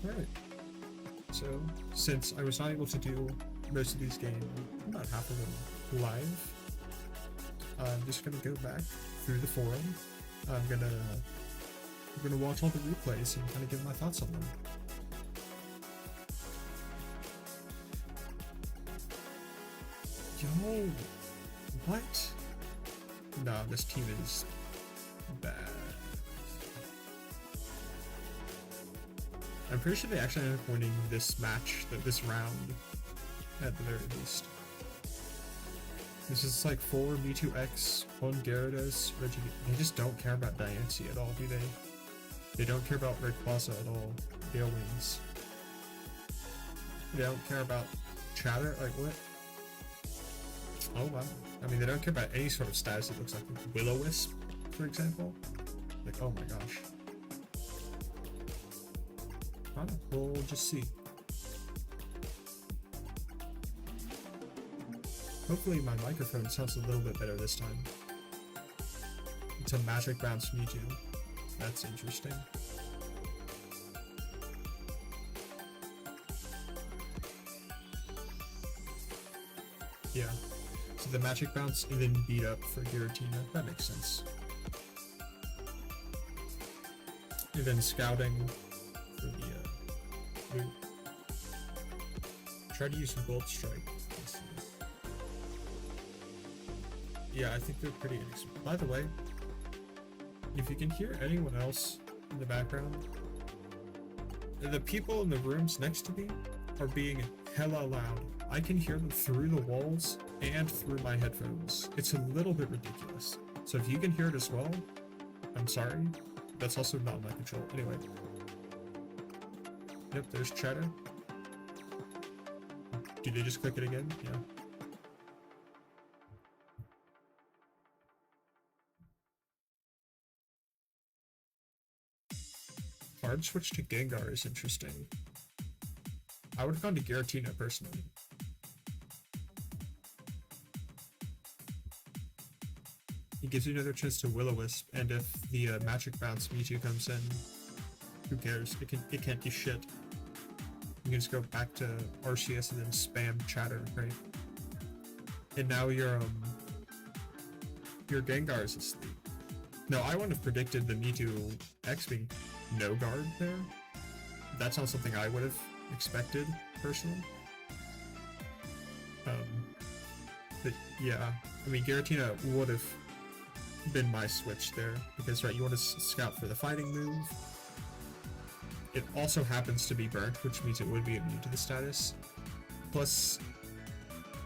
Alright. So, since I was not able to do most of these games, about half of them live, I'm just gonna go back through the forum. I'm gonna watch all the replays and kind of give my thoughts on them. Yo, what? Nah, this team is bad. I'm pretty sure they actually ended up winning this match, this round, at the very least. This is like 4 Mewtwo X, 1 Gyarados, Reggie. They just don't care about Diancie at all, do they? They don't care about Rayquaza at all. Gale Wings. They don't care about Chatter, like what? Oh wow. I mean, they don't care about any sort of status, it looks like. Will-O-Wisp, for example. Like, oh my gosh. We'll just see. Hopefully my microphone sounds a little bit better this time. It's a Magic Bounce Mewtwo. That's interesting. Yeah. So the Magic Bounce and then beat up for Giratina. That makes sense. And then Scouting for the loot. Try to use Volt Strike. Yeah, I think they're pretty inexpensive. By the way, if you can hear anyone else in the background, the people in the rooms next to me are being hella loud. I can hear them through the walls and through my headphones. It's a little bit ridiculous. So if you can hear it as well, I'm sorry. That's also not my control. Anyway. Yep, there's Chatter. Did they just click it again? Yeah. Hard switch to Gengar is interesting. I would have gone to Giratina personally. It gives you another chance to Will-O-Wisp, and if the Magic Bounce Mewtwo comes in, who cares? It can't do shit. You can just go back to RCS and then spam Chatter, right? And now your Gengar is asleep. No, I wouldn't have predicted the Mewtwo X being No Guard there. That's not something I would have expected, personally. But yeah, I mean, Giratina would have been my switch there, because right, you want to scout for the fighting move. It also happens to be burnt, which means it would be immune to the status. Plus,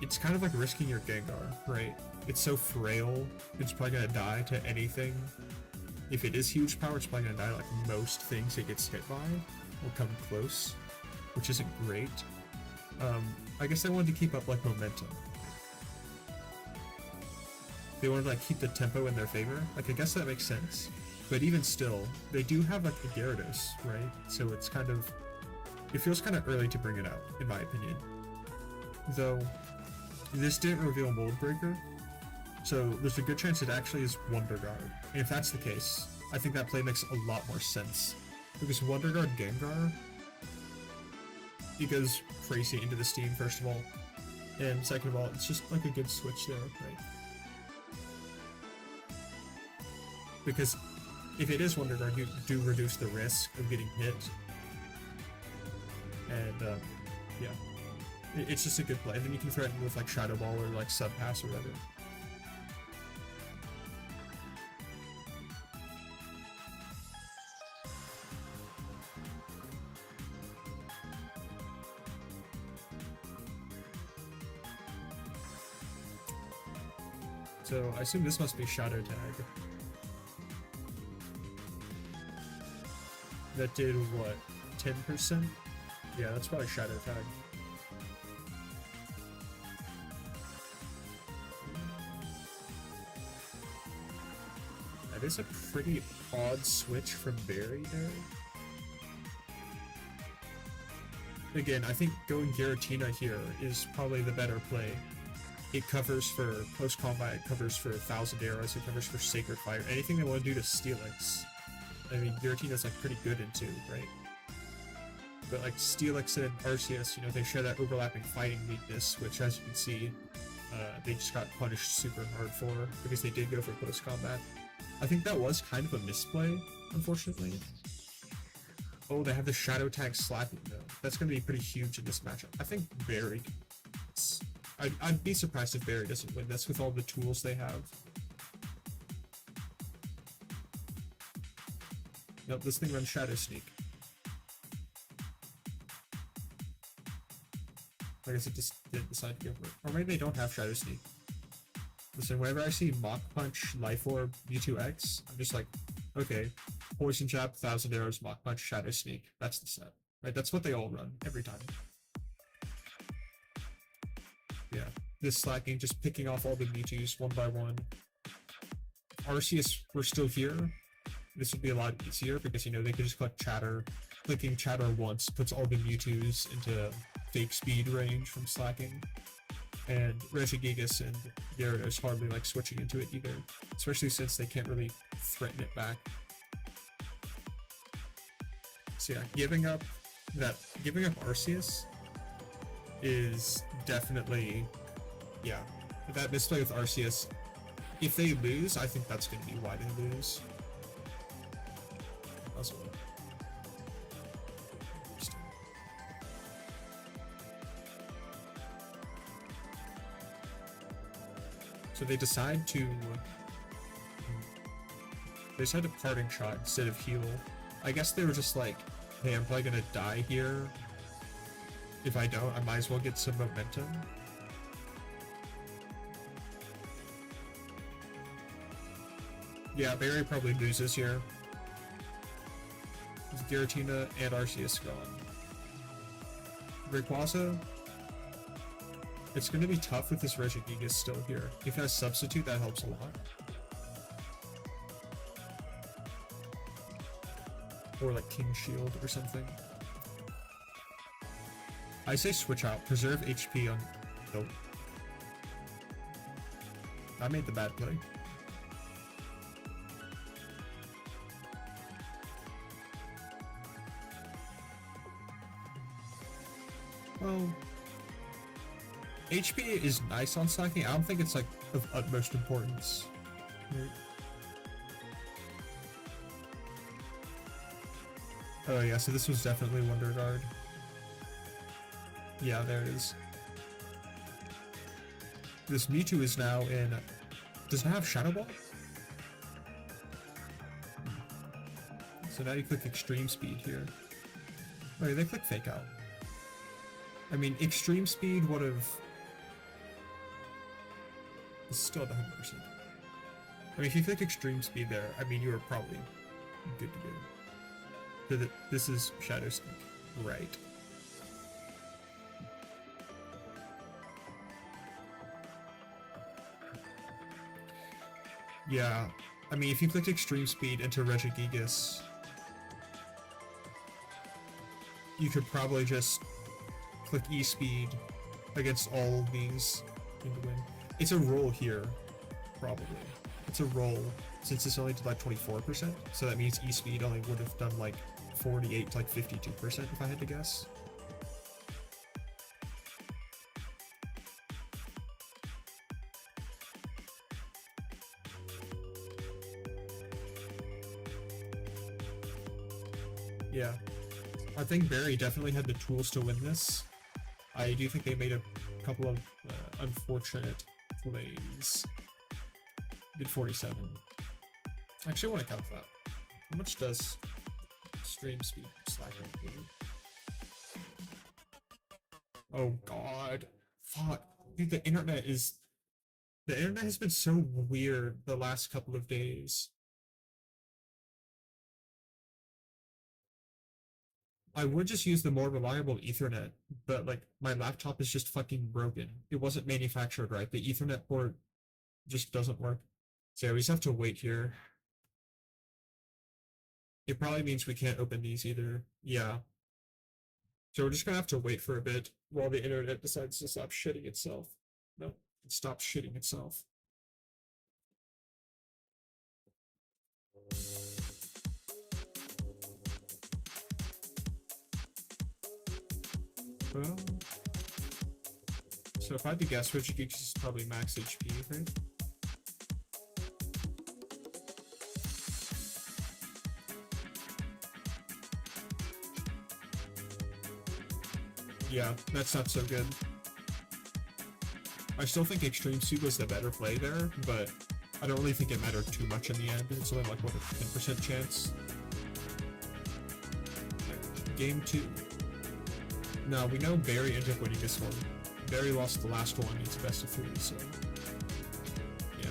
it's kind of like risking your Gengar, right? It's so frail, it's probably gonna die to anything. If it is huge power, it's probably gonna die like most things it gets hit by, or come close, which isn't great. I guess they wanted to keep up like momentum. They wanted to like keep the tempo in their favor. Like, I guess that makes sense. But even still, they do have like a Gyarados, right? So it's kind of, it feels kind of early to bring it out, in my opinion. Though, this didn't reveal Mold Breaker, so there's a good chance it actually is Wonder Guard. And if that's the case, I think that play makes a lot more sense. Because Wonder Guard Gengar, it goes crazy into the steam, first of all. And second of all, it's just like a good switch there, right? Because if it is Wonder Guard, you do reduce the risk of getting hit. And, yeah. It's just a good play. And then you can threaten with, like, Shadow Ball or, like, Sub Pass or whatever. So, I assume this must be Shadow Tag. That did, what, 10%? Yeah, that's probably Shadow Tag. That is a pretty odd switch from Berry there. Again, I think going Giratina here is probably the better play. It covers for close combat, it covers for 1,000 arrows, it covers for Sacred Fire, anything they want to do to Steelix. I mean, Giratina's like pretty good into, right? But like Steelix and Arceus, you know, they share that overlapping fighting weakness, which as you can see, they just got punished super hard for because they did go for close combat. I think that was kind of a misplay, unfortunately. Oh, they have the Shadow Tag Slapping though. That's going to be pretty huge in this matchup. I think Barry. I'd be surprised if Barry doesn't win this with all the tools they have. Nope, this thing runs Shadow Sneak. I guess it just didn't decide to go for it. Or maybe they don't have Shadow Sneak. Listen, whenever I see Mach Punch, Life Orb, Mewtwo X, I'm just like, okay, Poison Jab, 1000 Arrows, Mach Punch, Shadow Sneak. That's the set. Right? That's what they all run every time. Yeah. This slacking, just picking off all the Mewtwo's one by one. Arceus, we're still here. This would be a lot easier because, you know, they could just click Chatter. Clicking Chatter once puts all the Mewtwo's into fake speed range from slacking. And Regigigas and Gyarados hardly like switching into it either. Especially since they can't really threaten it back. So yeah, giving up Arceus is definitely, yeah, that misplay with Arceus. If they lose, I think that's going to be why they lose. Also, so they decide to parting shot instead of heal. I guess they were just like, hey, I'm probably gonna die here. If I don't, I might as well get some momentum. Yeah, Barry probably loses here. Giratina and Arceus gone. Rayquaza, it's going to be tough with this Regigigas still here. If it has Substitute, that helps a lot. Or like King Shield or something. I say switch out. Preserve HP on... Nope. I made the bad play. Well, HP is nice on slacking. I don't think it's like of utmost importance. Right. Oh yeah, so this was definitely Wonder Guard. Yeah, there it is. This Mewtwo is now in... Does it have Shadow Ball? So now you click Extreme Speed here. Wait, they click Fake Out. I mean, Extreme Speed would have... It's still at 100%. I mean, if you click Extreme Speed there, I mean, you are probably good to go. So this is Shadow Sneak, right? Yeah, I mean, if you clicked Extreme Speed into Regigigas, you could probably just click E-Speed against all of these and win. It's a roll here, probably. It's a roll, since this only did like 24%, so that means E-Speed only would have done like 48 to like 52% if I had to guess. Yeah, I think Barry definitely had the tools to win this. I do think they made a couple of unfortunate plays. Did 47. Actually, I want to count that. How much does stream speed slack include? Oh god. Fuck. Dude, the internet has been so weird the last couple of days. I would just use the more reliable Ethernet, but like my laptop is just fucking broken. It wasn't manufactured right. The Ethernet port just doesn't work. So yeah, we just have to wait here. It probably means we can't open these either. Yeah. So we're just gonna have to wait for a bit while the internet decides to stop shitting itself. Nope, it stops shitting itself. Well, so if I had to guess, Regigigas is probably max HP, right? Yeah, that's not so good. I still think Extreme Suit was the better play there, but I don't really think it mattered too much in the end. It's only like, what, a 10% chance? Game 2. No, we know Barry ended up winning this one. Barry lost the last one, it's best of 3, so... yeah.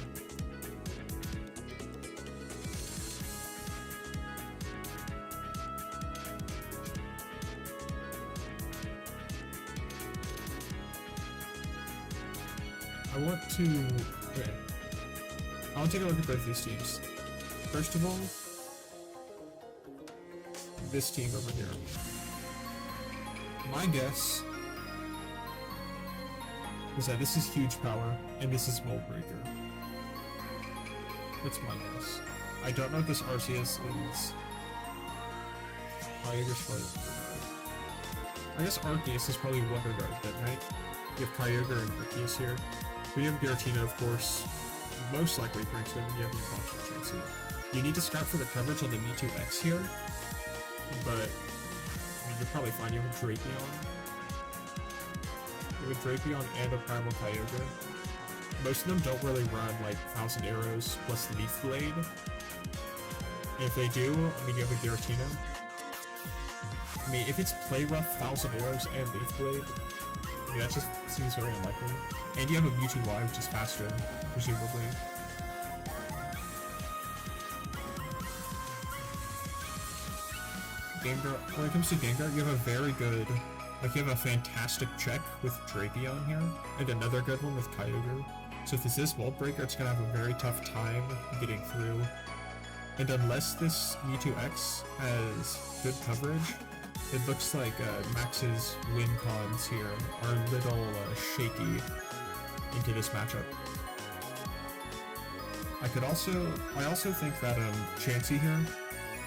I want to... okay. I want to take a look at both these teams. First of all, this team over here. My guess is that this is huge power, and this is Mold Breaker. That's my guess. I don't know if this Arceus is... Kyogre's probably... I guess Arceus is probably Wonder Guard then, right? You have Kyogre and Arceus here. We have Giratina, of course. Most likely Princeton, you have the impossible chance here. You need to scout for the coverage on the Mewtwo X here, but I mean, you're probably fine. You have a Drapion. You have a Drapion and a Primal Kyogre. Most of them don't really run like 1,000 arrows plus Leaf Blade. And if they do, I mean, you have a Giratina. I mean, if it's play rough 1,000 arrows and Leaf Blade, I mean, that just seems very unlikely. And you have a Mewtwo Y, which is faster, presumably. When it comes to Gengar, you have a very good, like you have a fantastic check with Drapion here, and another good one with Kyogre. So if this is Mold Breaker, it's gonna have a very tough time getting through. And unless this Mewtwo X has good coverage, it looks like Max's win cons here are a little shaky into this matchup. I also think that Chansey here,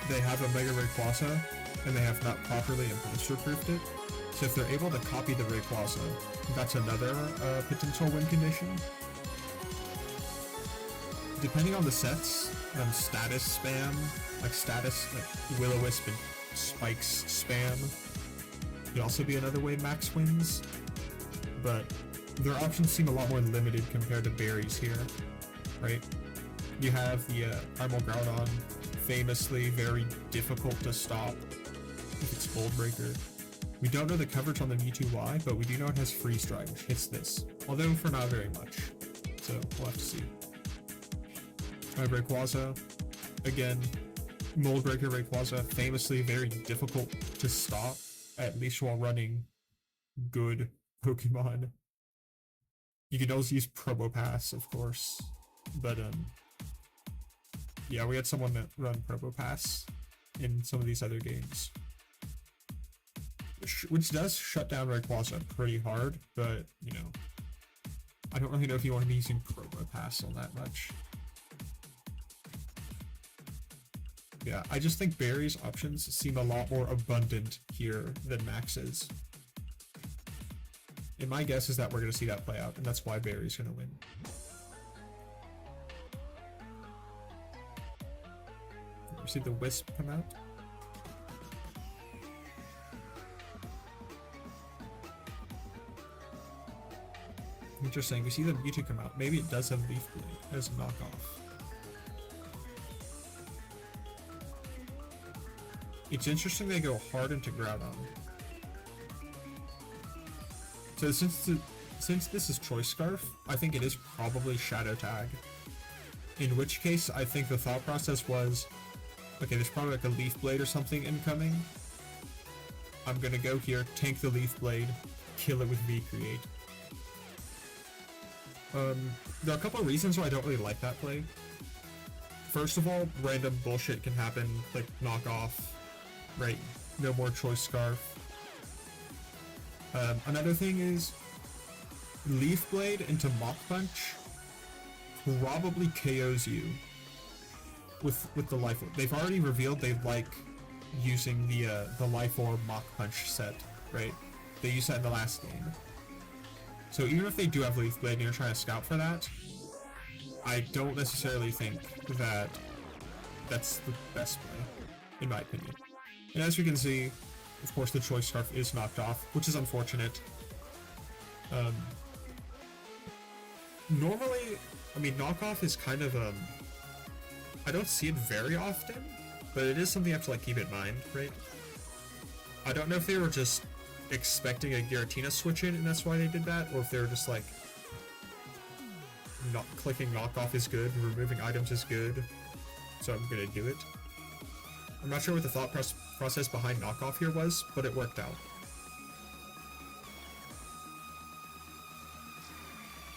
they have a Mega Rayquaza, and they have not properly imposter-proofed it. So if they're able to copy the Rayquaza, that's another potential win condition. Depending on the sets, status spam, like Will-O-Wisp and Spikes spam, could also be another way Max wins. But their options seem a lot more limited compared to Barry's here, right? You have the Primal Groudon, famously very difficult to stop if it's Mold Breaker. We don't know the coverage on the Mewtwo Y, but we do know it has Freeze Dry, which hits this, although for not very much. So we'll have to see. Rayquaza, again, Mold Breaker Rayquaza, famously very difficult to stop, at least while running good Pokemon. You can also use Probopass, of course, but yeah, we had someone that run Probopass in some of these other games, which does shut down Rayquaza pretty hard, but, you know, I don't really know if you want to be using Probopass on that much. Yeah, I just think Barry's options seem a lot more abundant here than Max's. And my guess is that we're going to see that play out, and that's why Barry's going to win. You see the Wisp come out? Interesting, we see the Mewtwo come out. Maybe it does have Leaf Blade as a knockoff. It's interesting they go hard into Groudon. So since this is Choice Scarf, I think it is probably Shadow Tag. In which case, I think the thought process was, okay, there's probably like a Leaf Blade or something incoming. I'm gonna go here, tank the Leaf Blade, kill it with V-Create. There are a couple of reasons why I don't really like that play. First of all, random bullshit can happen, like knockoff, right? No more Choice Scarf. Another thing is, Leaf Blade into Mach Punch probably KOs you with the Life Orb. They've already revealed they like using the Life Orb Mach Punch set, right? They used that in the last game. So even if they do have Leaf Blade and you're trying to scout for that, I don't necessarily think that that's the best play, in my opinion. And as you can see, of course the Choice Scarf is knocked off, which is unfortunate. Normally, I mean, knockoff is kind of, I don't see it very often, but it is something you have to, like, keep in mind, right? I don't know if they were just expecting a Giratina switch in and that's why they did that, or if they were just, like, not clicking knockoff is good, removing items is good, so I'm gonna do it. I'm not sure what the thought process behind knockoff here was, but it worked out.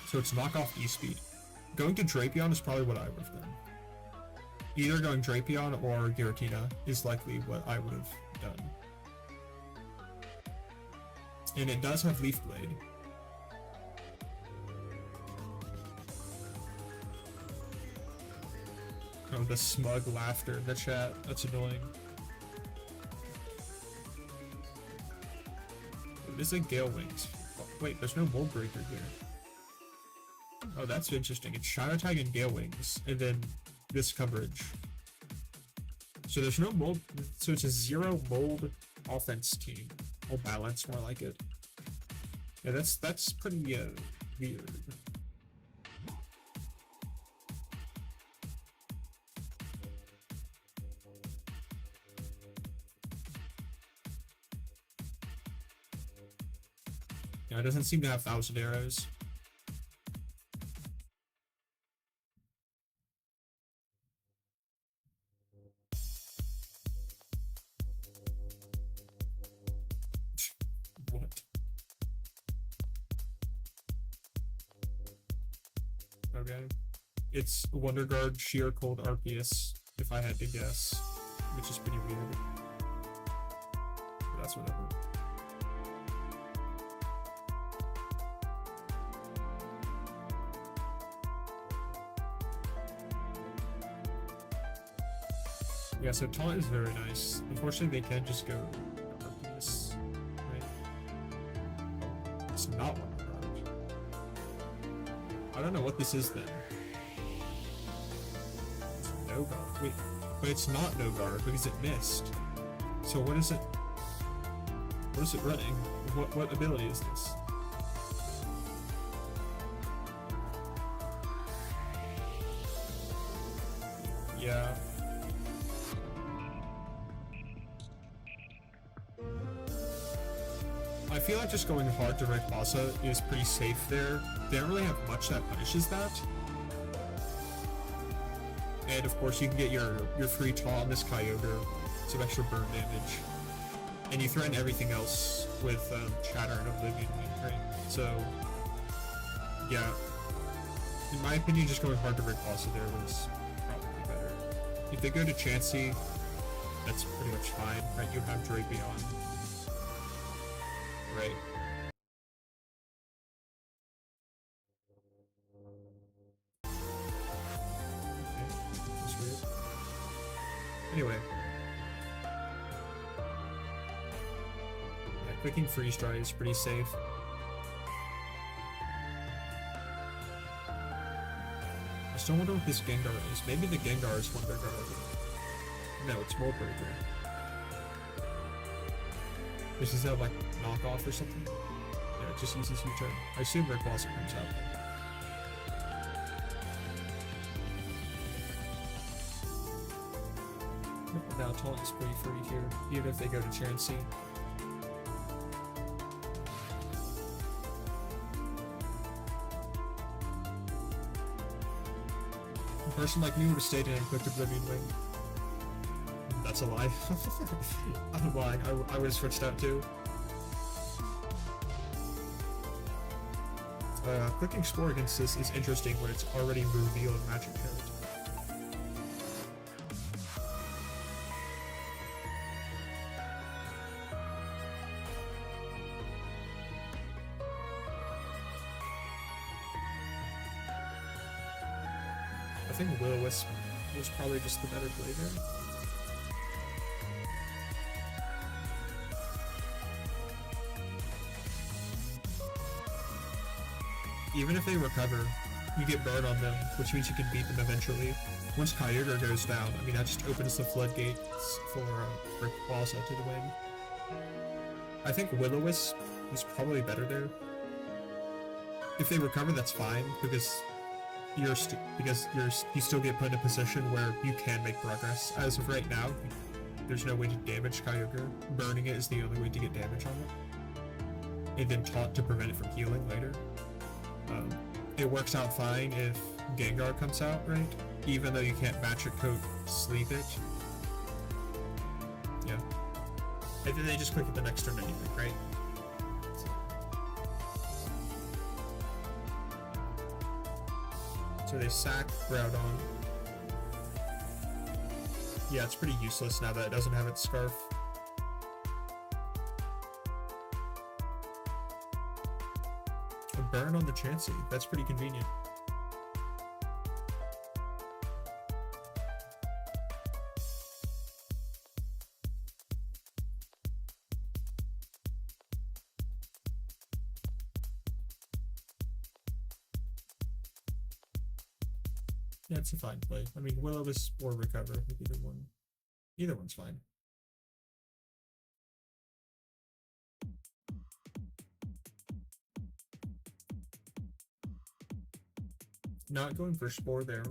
So it's knockoff E-Speed. Going to Drapion is probably what I would have done. Either going Drapion or Giratina is likely what I would have done. And it does have Leaf Blade. Oh, the smug laughter in the chat. That's annoying. It is a Gale Wings. Oh, wait, there's no Mold Breaker here. Oh, that's interesting. It's Shadow Tag and Gale Wings, and then this coverage. So there's no mold, so it's a 0 mold offense team. Or balance, more like it. Yeah, that's pretty weird. Yeah, it doesn't seem to have 1,000 arrows. What? Okay. It's Wonder Guard, Sheer Cold, Arceus, if I had to guess, which is pretty weird. But that's whatever. Yeah, so taunt is very nice. Unfortunately, they can't just go Arceus, right? It's not Wonder Guard. I don't know what this is then. It's No Guard. Wait, but it's not No Guard because it missed. So what is it? What is it running? What ability is this? Yeah. I feel like just going hard to Rayquaza is pretty safe there. They don't really have much that punishes that. And of course you can get your free taunt on this Kyogre, some extra burn damage. And you threaten everything else with Shatter and Oblivion Wing, right? So, yeah. In my opinion, just going hard to Rayquaza there was probably better. If they go to Chansey, that's pretty much fine, right? You have Drapion. Right. Okay. That's weird. Anyway. Yeah, clicking Freeze Dry is pretty safe. I still wonder what this Gengar is. Maybe the Gengar is Wonder Guard. No, it's Mold Breaker. This is that like knockoff or something? Yeah, it just uses U-turn. I assume Rayquaza comes out. Now taunt is pretty free here, even if they go to Chansey. A person like me would have stayed in and clicked Oblivion Wing. That's a lie. I'm lying. I would have switched out too. Clicking Spore against this is interesting when it's already revealed Magic Parrot. I think Will-O-Wisp was probably just the better play there. even if they recover, you get burn on them, which means you can beat them eventually. Once Kyogre goes down, I mean, that just opens the floodgates for Rayquaza to win. I think Will-O-Wisp is probably better there. If they recover, that's fine, because you still get put in a position where you can make progress. As of right now, there's no way to damage Kyogre. Burning it is the only way to get damage on it. And then taunt to prevent it from healing later. It works out fine if Gengar comes out, right? Even though you can't Magic Coat Sleep it. Yeah. And then they just click at the next turn anyway, right? So they sack Groudon. Yeah, it's pretty useless now that it doesn't have its Scarf. A burn on the Chansey. That's pretty convenient. Yeah, it's a fine play. I mean, Will-O-Wisp or Recover, either one. Either one's fine. Not going for Spore there.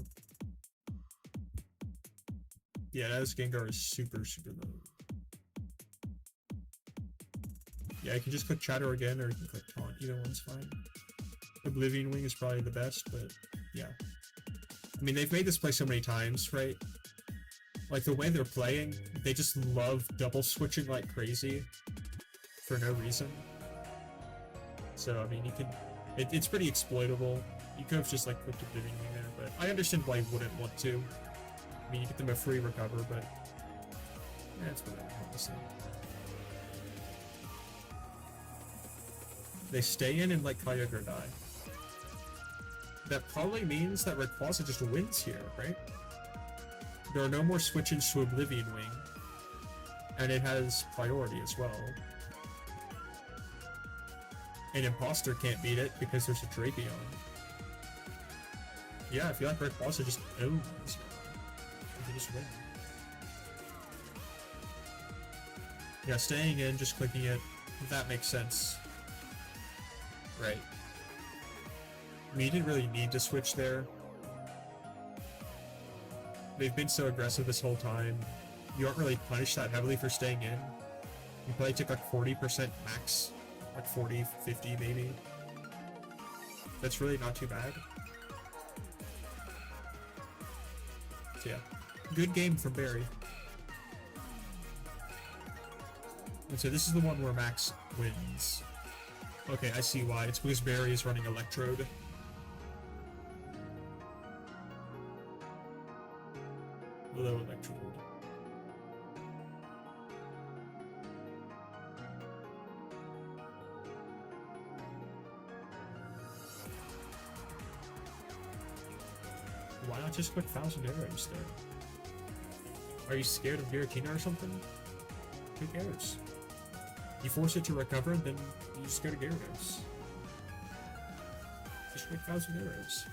Yeah, that Gengar is super, super low. Yeah, I can just click Chatter again, or you can click Taunt. Either one's fine. Oblivion Wing is probably the best, but yeah. I mean, they've made this play so many times, right? Like, the way they're playing, they just love double switching like crazy for no reason. So, I mean, you can... It's pretty exploitable. You could have just, like, clicked Oblivion Wing there, but I understand why you wouldn't want to. I mean, you get them a free recover, but... Yeah, it's whatever, honestly. They stay in and let Kyogre die. That probably means that Rayquaza just wins here, right? There are no more switches to Oblivion Wing, and it has priority as well. An Imposter can't beat it because there's a Drapion. Yeah, I feel like Rayquaza just owns now. They just win. Yeah, staying in, just clicking it, that makes sense. Right. I mean, you didn't really need to switch there. They've been so aggressive this whole time. You aren't really punished that heavily for staying in. You probably took like 40% max. Like 40, 50 maybe. That's really not too bad. So yeah, good game from Barry. And so this is the one where Max wins. Okay, I see why. It's because Barry is running Electrode. Low Electrode. Why not just click 1,000 arrows there? Are you scared of Giratina or something? Click arrows. You force it to recover, then you just go to Gyarados. Just click 1,000 arrows.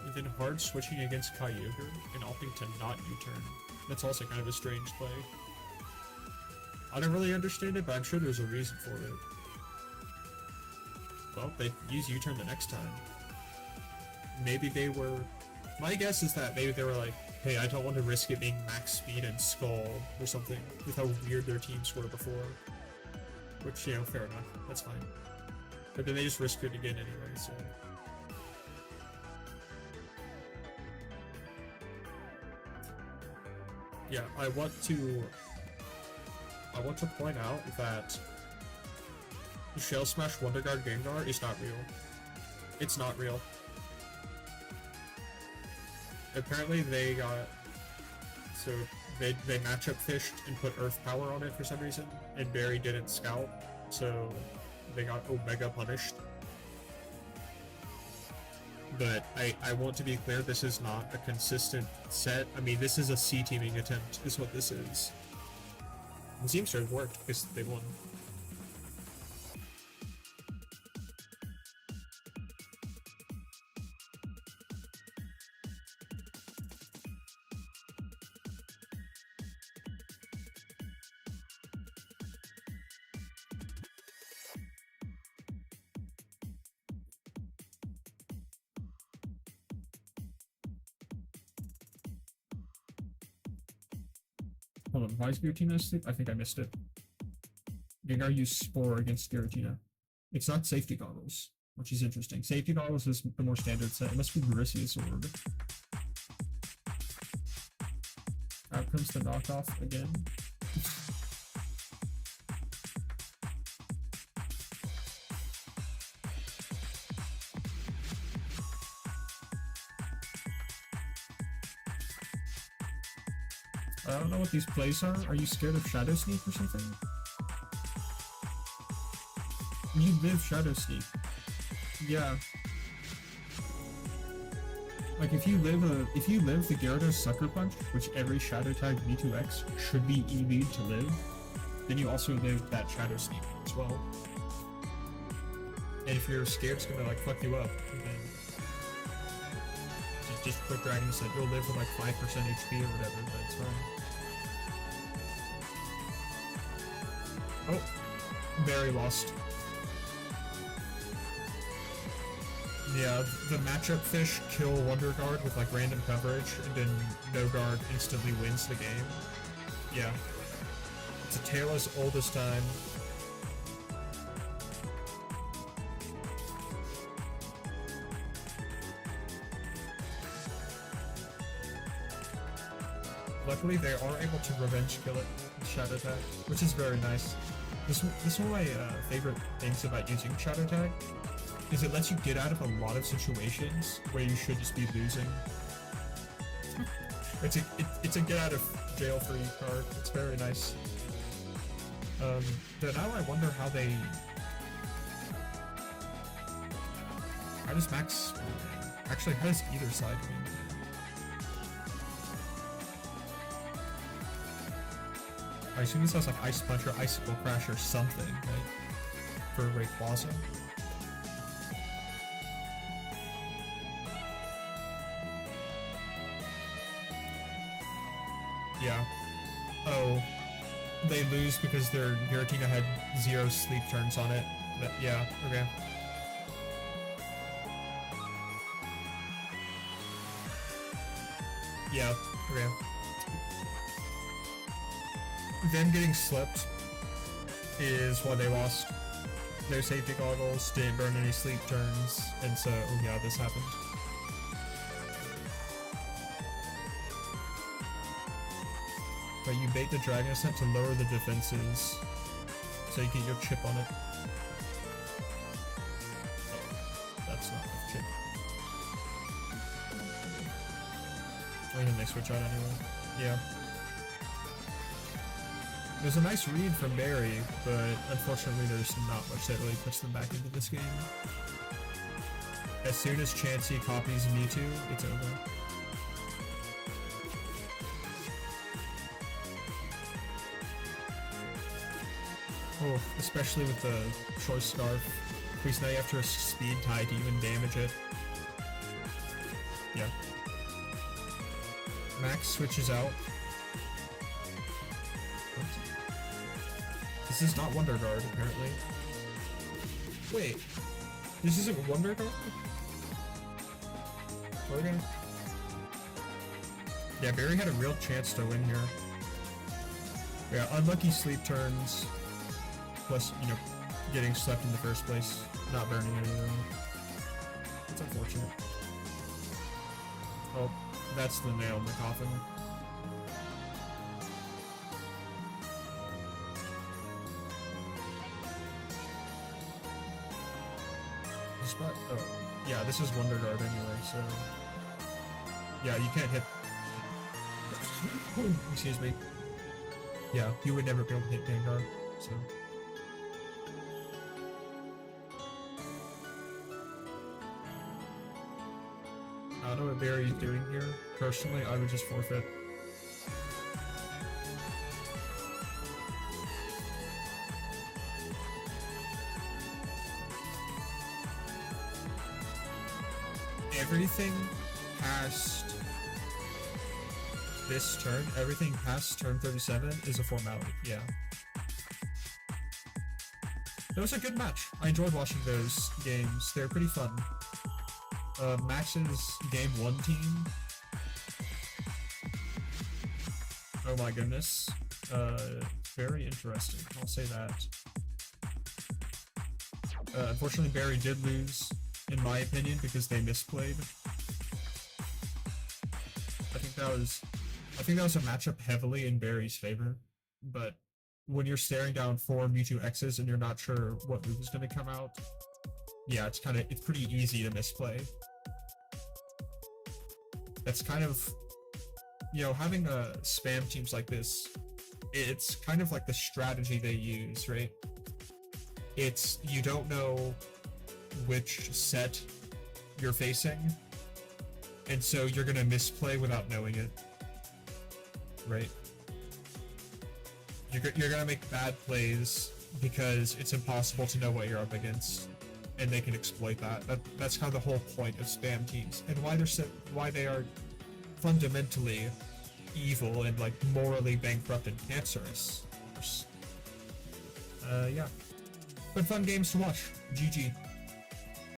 And then hard switching against Kyogre and opting to not U-turn. That's also kind of a strange play. I don't really understand it, but I'm sure there's a reason for it. Well, they use U-turn the next time. Maybe they were... My guess is that maybe they were like, hey, I don't want to risk it being max speed and Skull or something, with how weird their teams were before. Which, you know, fair enough. That's fine. But then they just risked it again anyway, so... Yeah, I want to point out that Shell Smash Wonder Guard Gengar is not real. It's not real. Apparently they got... So they matchup fished and put Earth Power on it for some reason, and Barry didn't scout, so they got Omega punished. But I want to be clear, this is not a consistent set. I mean, this is a C-teaming attempt, is what this is. It seems to have worked because they won. Hold on, why is Giratina asleep? I think I missed it. Gengar used Spore against Giratina. It's not safety goggles, which is interesting. Safety goggles is the more standard set. It must be Garicia's sword. Out comes the knockoff again. I don't know what these plays are. Are you scared of Shadow Sneak or something? You live Shadow Sneak. Yeah. Like if you live the Gyarados Sucker Punch, which every Shadow tag Mewtwo X should be EV'd to live, then you also live that Shadow Sneak as well. And if you're scared it's gonna like fuck you up, then just quick Dragon said you'll live with like 5% HP or whatever, but it's fine. Oh, very lost. Yeah, the matchup fish kill Wonder Guard with like random coverage, and then No Guard instantly wins the game. Yeah. It's a tale as old as time. Luckily, they are able to revenge kill it with Shadow Tag, which is very nice. This is one of my favorite things about using Shadow Tag, is it lets you get out of a lot of situations where you should just be losing. It's a get out of jail free card. It's very nice. But now I wonder how they. How does Max win? Actually, how does either side win? I assume this has like Ice Punch or Icicle Crash or something, right? For Rayquaza. Yeah. Oh. They lose because their Giratina had 0 sleep turns on it. But yeah, okay. Yeah, okay. Them getting slipped is why they lost. Their safety goggles didn't burn any sleep turns, and so, yeah, this happened. But you bait the Dragon Ascent to lower the defenses, so you get your chip on it. Oh, that's not enough chip. I think they switch out anyway. Yeah. There's a nice read from Barry, but unfortunately there's not much that really puts them back into this game. As soon as Chansey copies Mewtwo, it's over. Oh, especially with the Choice Scarf. Because now you have to speed tie to even damage it. Yeah. Max switches out. This is not Wonder Guard, apparently. Wait, this isn't Wonder Guard? Okay. Yeah, Barry had a real chance to win here. Yeah, unlucky sleep turns, plus, you know, getting slept in the first place, not burning anything. It's unfortunate. Oh, that's the nail in the coffin. Oh, yeah, this is Wonder Guard anyway, so... Yeah, you can't hit... Excuse me. Yeah, you would never be able to hit Gengar, so... I don't know what Barry's doing here. Personally, I would just forfeit. everything past this turn, everything past turn 37 is a formality, yeah. That was a good match. I enjoyed watching those games. They're pretty fun. Max's game 1 team. Oh my goodness. Very interesting, I'll say that. Unfortunately, Barry did lose, in my opinion, because they misplayed. I think that was a matchup heavily in Barry's favor, but when you're staring down 4 Mewtwo X's and you're not sure what move is going to come out, yeah, it's pretty easy to misplay. That's kind of, you know, having spam teams like this, it's kind of like the strategy they use, right? It's, you don't know which set you're facing, and so you're gonna misplay without knowing it, right? You're gonna make bad plays because it's impossible to know what you're up against, and they can exploit that. That's kind of the whole point of spam teams, and why they are fundamentally evil and like morally bankrupt and cancerous. Yeah. But fun games to watch. GG.